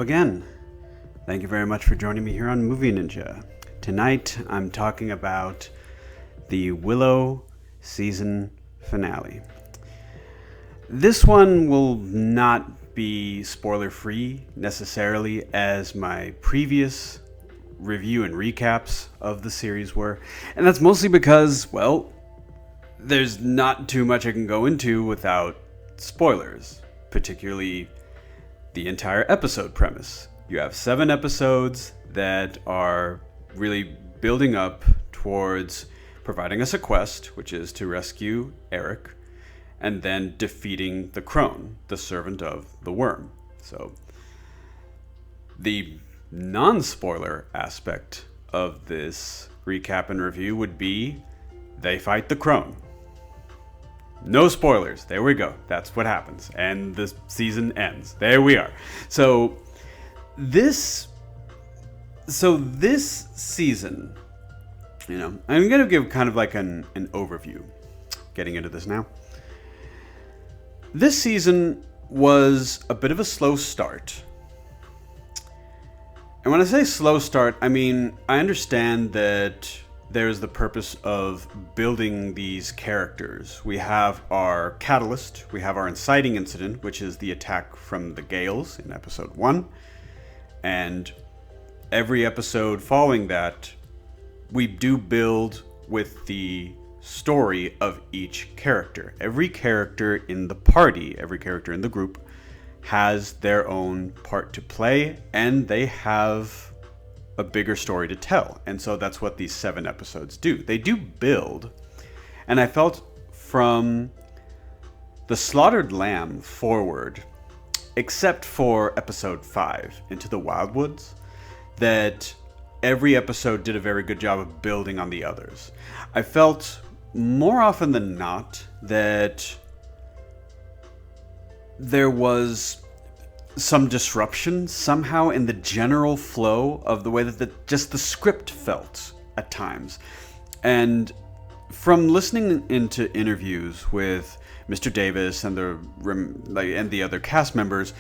again. Thank you very much for joining me here on Movie Ninja. Tonight, I'm talking about the Willow season finale. This one will not be spoiler-free necessarily as my previous review and recaps of the series were, and that's mostly because, well, there's not too much I can go into without spoilers, particularly the entire episode premise. You have 7 episodes that are really building up towards providing us a quest, which is to rescue Eric, and then defeating the crone, the servant of the Wyrm. So, the non-spoiler aspect of this recap and review would be they fight the crone. No spoilers. There we go. That's what happens. And the season ends. There we are. So this season, I'm going to give kind of like an overview. Getting into this now. This season was a bit of a slow start. And when I say slow start, I mean, I understand that there's the purpose of building these characters. We have our catalyst, we have our inciting incident, which is the attack from the Gales in episode 1. And every episode following that, we do build with the story of each character. Every character in the party, every character in the group, has their own part to play, and they have a bigger story to tell. And so that's what these 7 episodes do. They do build. And I felt from the Slaughtered Lamb forward, except for episode 5, Into the Wildwoods, that every episode did a very good job of building on the others. I felt more often than not that there was some disruption somehow in the general flow of the way that just the script felt at times. And from listening into interviews with Mr. Davis and the other cast members,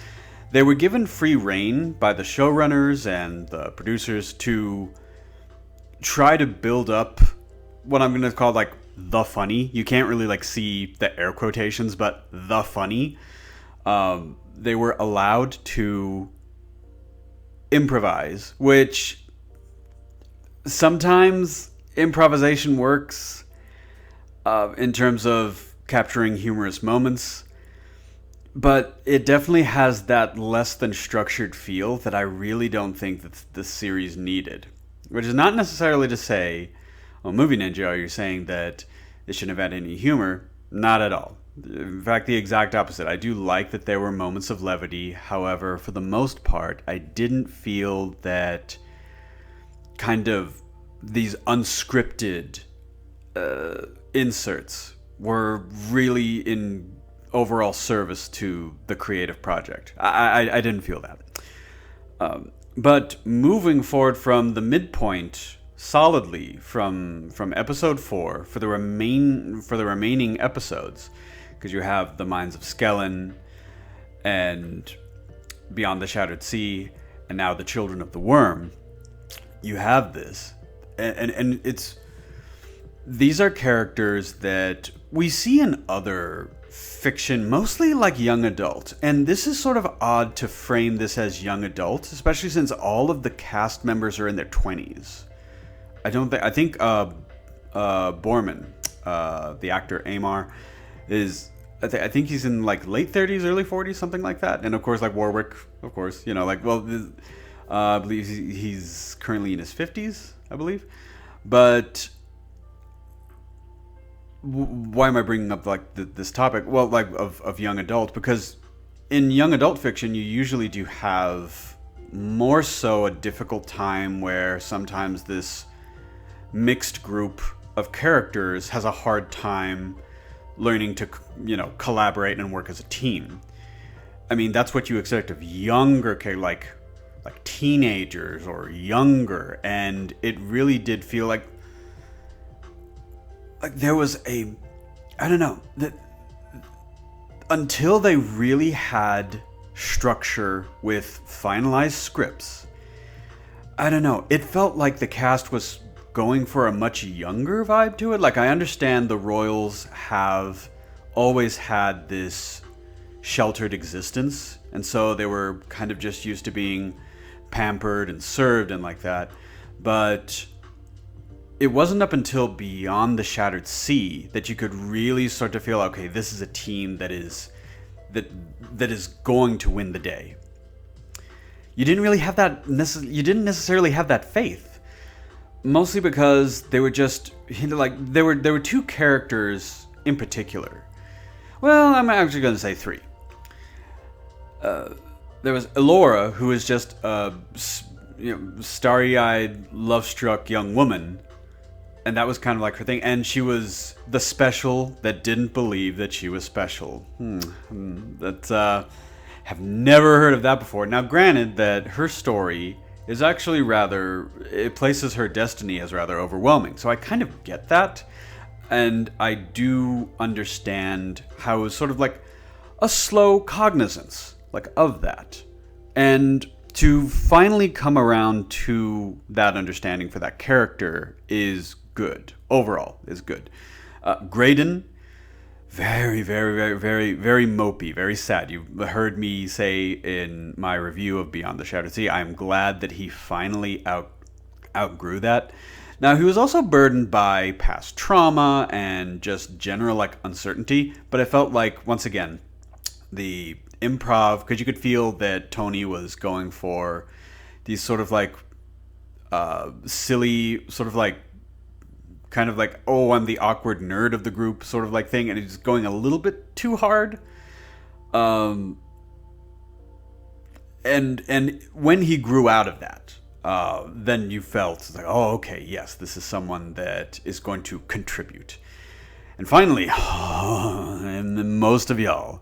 they were given free rein by the showrunners and the producers to try to build up what I'm going to call like the funny. You can't really see the air quotations, but the funny. They were allowed to improvise, which sometimes improvisation works in terms of capturing humorous moments, but it definitely has that less than structured feel that I really don't think that this series needed. Which is not necessarily to say, Movie Ninja, are you saying that it shouldn't have had any humor? Not at all. In fact, the exact opposite. I do like that there were moments of levity. However, for the most part, I didn't feel that kind of these unscripted inserts were really in overall service to the creative project. I didn't feel that. But moving forward from the midpoint solidly from episode 4 for the remaining episodes, because you have the Mines of Skellen and Beyond the Shattered Sea and now the Children of the Wyrm, you have this, and these are characters that we see in other fiction, mostly like young adult, and this is sort of odd to frame this as young adult, especially since all of the cast members are in their 20s. I think Borman, the actor Amar, I think he's in late 30s, early 40s, something like that. And of course, Warwick, of course, I believe he's currently in his 50s, I believe. But why am I bringing up this topic? Well, of young adult, because in young adult fiction, you usually do have more so a difficult time where sometimes this mixed group of characters has a hard time learning to, collaborate and work as a team. I mean, that's what you expect of younger, like teenagers or younger, and it really did feel like there was until they really had structure with finalized scripts, I don't know, it felt like the cast was going for a much younger vibe to it. Like, I understand the royals have always had this sheltered existence, and so they were kind of just used to being pampered and served and like that. But it wasn't up until Beyond the Shattered Sea that you could really start to feel, okay, this is a team that is going to win the day. You didn't really have that. You didn't necessarily have that faith, mostly because they were just like there were two characters in particular. Well, I'm actually going to say three. There was Elora, who is just a starry-eyed, love-struck young woman, and that was kind of like her thing. And she was the special that didn't believe that she was special. Have never heard of that before. Now, granted that her story is actually it places her destiny as rather overwhelming. So I kind of get that. And I do understand how it was sort of like a slow cognizance, like, of that. And to finally come around to that understanding for that character is good. Overall, is good. Graydon, very, very, very, very, very mopey, very sad. You heard me say in my review of Beyond the Shattered Sea, I'm glad that he finally outgrew that. Now, he was also burdened by past trauma and just general, like, uncertainty, but I felt like, once again, the improv, because you could feel that Tony was going for these sort of, like, silly, sort of, like, kind of like, oh, I'm the awkward nerd of the group sort of like thing, and he's going a little bit too hard. And when he grew out of that, then you felt like, oh, okay, yes, this is someone that is going to contribute. And finally, and most of y'all,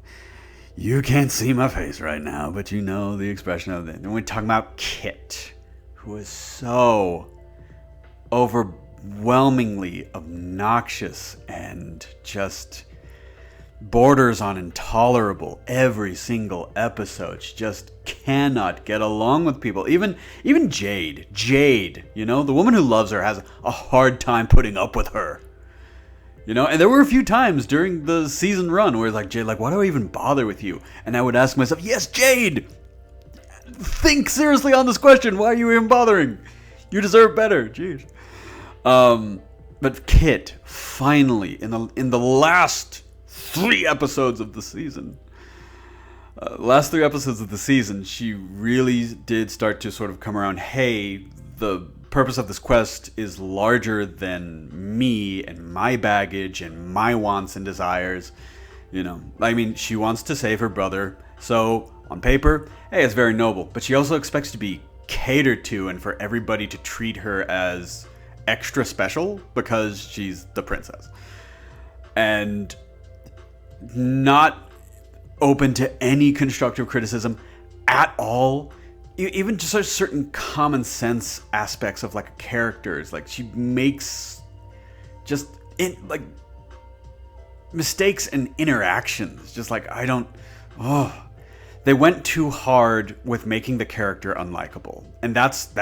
you can't see my face right now, but you know the expression of it. And we're talking about Kit, who is so overwhelmingly obnoxious and just borders on intolerable every single episode. She just cannot get along with people. Even Jade, the woman who loves her has a hard time putting up with her. And there were a few times during the season run where like, Jade, like, why do I even bother with you? And I would ask myself, yes, Jade, think seriously on this question. Why are you even bothering? You deserve better. Jeez. But Kit, finally, in the last 3 episodes of the season, she really did start to sort of come around. Hey, the purpose of this quest is larger than me and my baggage and my wants and desires. I mean, she wants to save her brother. So on paper, hey, it's very noble. But she also expects to be catered to and for everybody to treat her as extra special because she's the princess, and not open to any constructive criticism at all. Even just certain common sense aspects of like characters, like she makes just mistakes and interactions. Just like they went too hard with making the character unlikable. And that's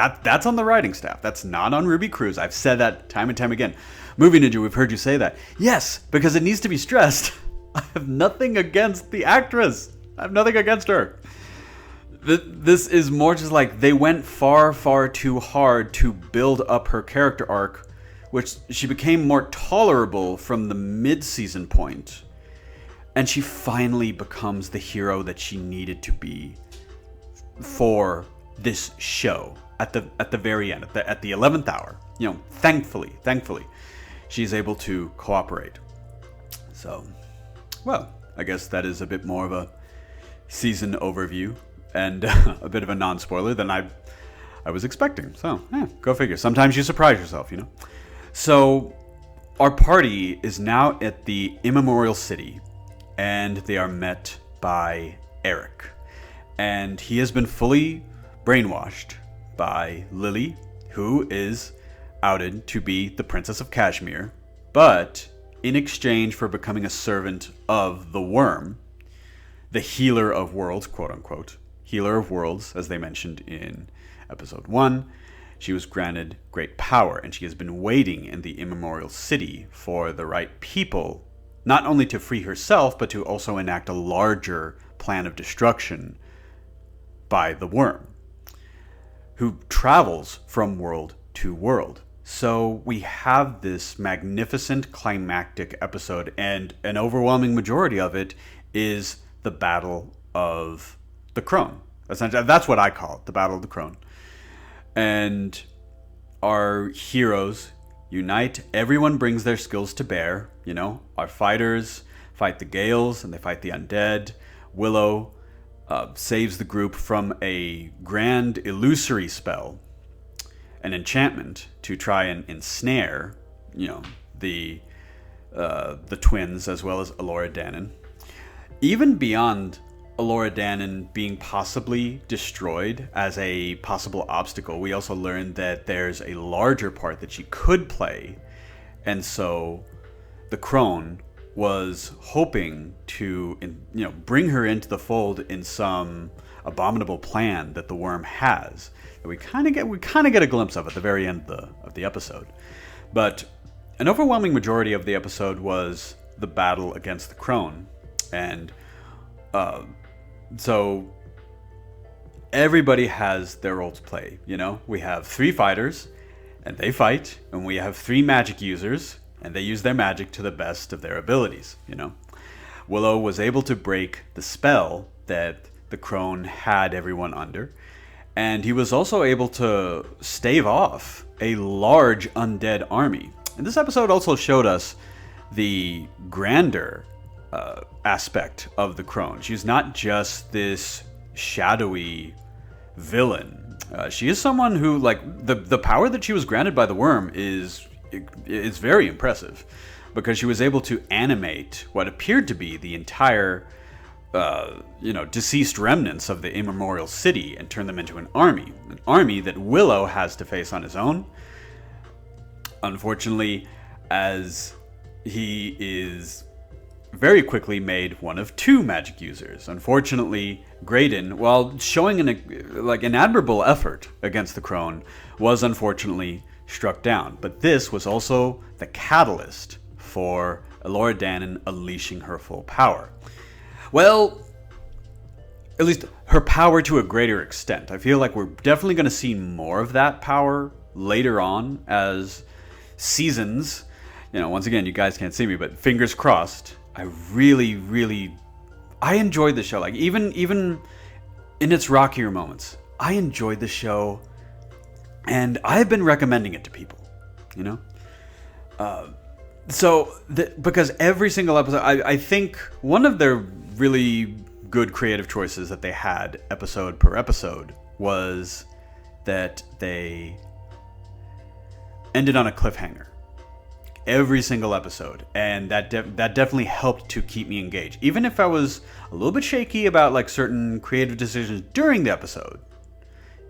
on the writing staff. That's not on Ruby Cruz. I've said that time and time again. Movie Ninja, we've heard you say that. Yes, because it needs to be stressed. I have nothing against the actress. I have nothing against her. This is more just like they went far, far too hard to build up her character arc, which she became more tolerable from the mid-season point. And she finally becomes the hero that she needed to be for this show at the very end, at the 11th hour. Thankfully, she's able to cooperate. So, well, I guess that is a bit more of a season overview and a bit of a non-spoiler than I was expecting. So, go figure. Sometimes you surprise yourself, So, our party is now at the Immemorial City, and they are met by Eric. And he has been fully brainwashed by Lily, who is outed to be the Princess of Kashmir, but in exchange for becoming a servant of the Wyrm, the healer of worlds, quote unquote, healer of worlds, as they mentioned in episode 1. She was granted great power, and she has been waiting in the immemorial city for the right people, not only to free herself, but to also enact a larger plan of destruction by the Wyrm, who travels from world to world. So we have this magnificent climactic episode, and an overwhelming majority of it is the Battle of the Crone. Essentially, that's what I call it, the Battle of the Crone. And our heroes unite. Everyone brings their skills to bear. You know, our fighters fight the Gales and they fight the undead. Willow saves the group from a grand illusory spell, an enchantment to try and ensnare, you know, the twins as well as Elora Danan. Even beyond Elora Danan being possibly destroyed as a possible obstacle, we also learned that there's a larger part that she could play, and so the Crone was hoping to, you know, bring her into the fold in some abominable plan that the Wyrm has. That we kind of get a glimpse of at the very end of the episode. But an overwhelming majority of the episode was the battle against the Crone, and so everybody has their role to play. You know, we have 3 fighters, and they fight, and we have 3 magic users, and they use their magic to the best of their abilities. You know, Willow was able to break the spell that the Crone had everyone under, and he was also able to stave off a large undead army. And this episode also showed us the grander aspect of the Crone. She's not just this shadowy villain. She is someone who, like, the power that she was granted by the Wyrm is very impressive, because she was able to animate what appeared to be the entire deceased remnants of the immemorial city and turn them into an army that Willow has to face on his own. Unfortunately, as he is very quickly made one of 2 magic users. Unfortunately, Graydon, while showing an admirable effort against the Crone, was unfortunately struck down. But this was also the catalyst for Elora Danan unleashing her full power. Well, at least her power to a greater extent. I feel like we're definitely going to see more of that power later on as seasons. You know, once again, you guys can't see me, but fingers crossed. I enjoyed the show. Like, even in its rockier moments, I enjoyed the show, and I've been recommending it to people, you know? Because every single episode, I think one of their really good creative choices that they had episode per episode was that they ended on a cliffhanger. Every single episode, and that definitely helped to keep me engaged, even if I was a little bit shaky about, like, certain creative decisions during the episode,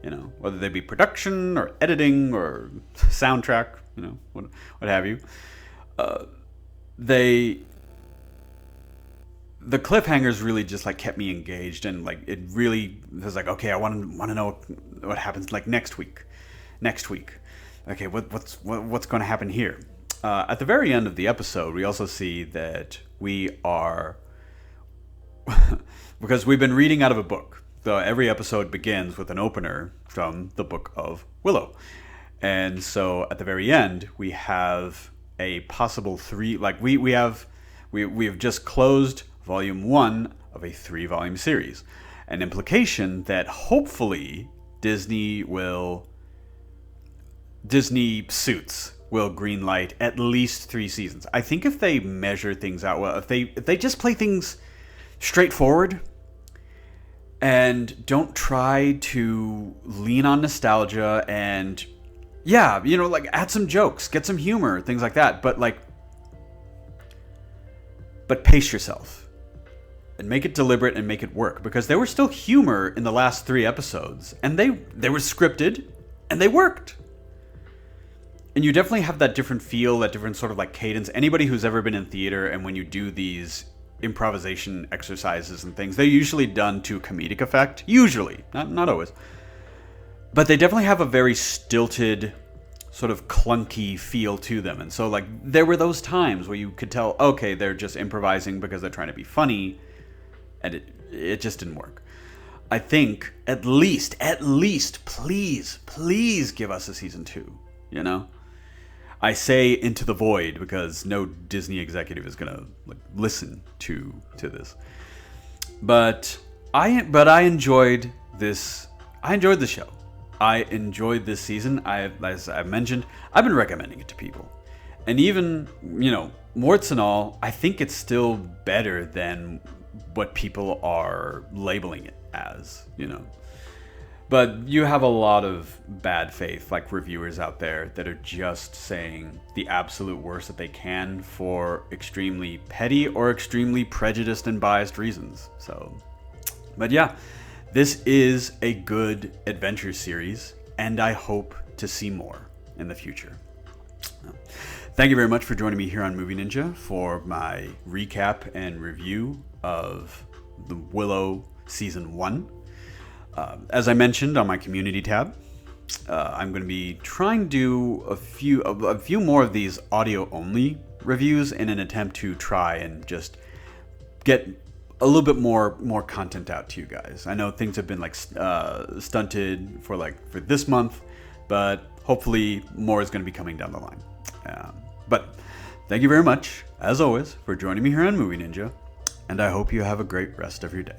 you know, whether they be production or editing or soundtrack, you know, what have you. The cliffhangers really just, like, kept me engaged, and, like, it really was like, okay, I want to know what happens, like, next week. Okay, what's going to happen here? At the very end of the episode, we also see that we are, because we've been reading out of a book. So every episode begins with an opener from the Book of Willow. And so at the very end, we have a possible 3, like we have just closed volume 1 of a 3-volume series. An implication that hopefully Disney Suits will greenlight at least 3 seasons. I think if they measure things out well, if they just play things straightforward and don't try to lean on nostalgia and, yeah, you know, like, add some jokes, get some humor, things like that, but pace yourself and make it deliberate and make it work, because there was still humor in the last 3 episodes, and they were scripted and they worked. And you definitely have that different feel, that different sort of, like, cadence. Anybody who's ever been in theater, and when you do these improvisation exercises and things. They're usually done to comedic effect. Usually, not always. But they definitely have a very stilted, sort of clunky feel to them. And so, like, there were those times where you could tell, okay, they're just improvising because they're trying to be funny, and it just didn't work. I think, at least, please give us a season 2, you know? I say into the void because no Disney executive is gonna listen to this. But I enjoyed this. I enjoyed the show. I enjoyed this season. As I mentioned, I've been recommending it to people, and even warts and all, I think it's still better than what people are labeling it as. But you have a lot of bad faith, reviewers out there that are just saying the absolute worst that they can for extremely petty or extremely prejudiced and biased reasons. But yeah, this is a good adventure series, and I hope to see more in the future. Thank you very much for joining me here on Movie Ninja for my recap and review of the Willow Season 1. As I mentioned on my community tab, I'm going to be trying to do a few more of these audio-only reviews in an attempt to try and just get a little bit more content out to you guys. I know things have been stunted for this month, but hopefully more is going to be coming down the line. But thank you very much, as always, for joining me here on Movie Ninja, and I hope you have a great rest of your day.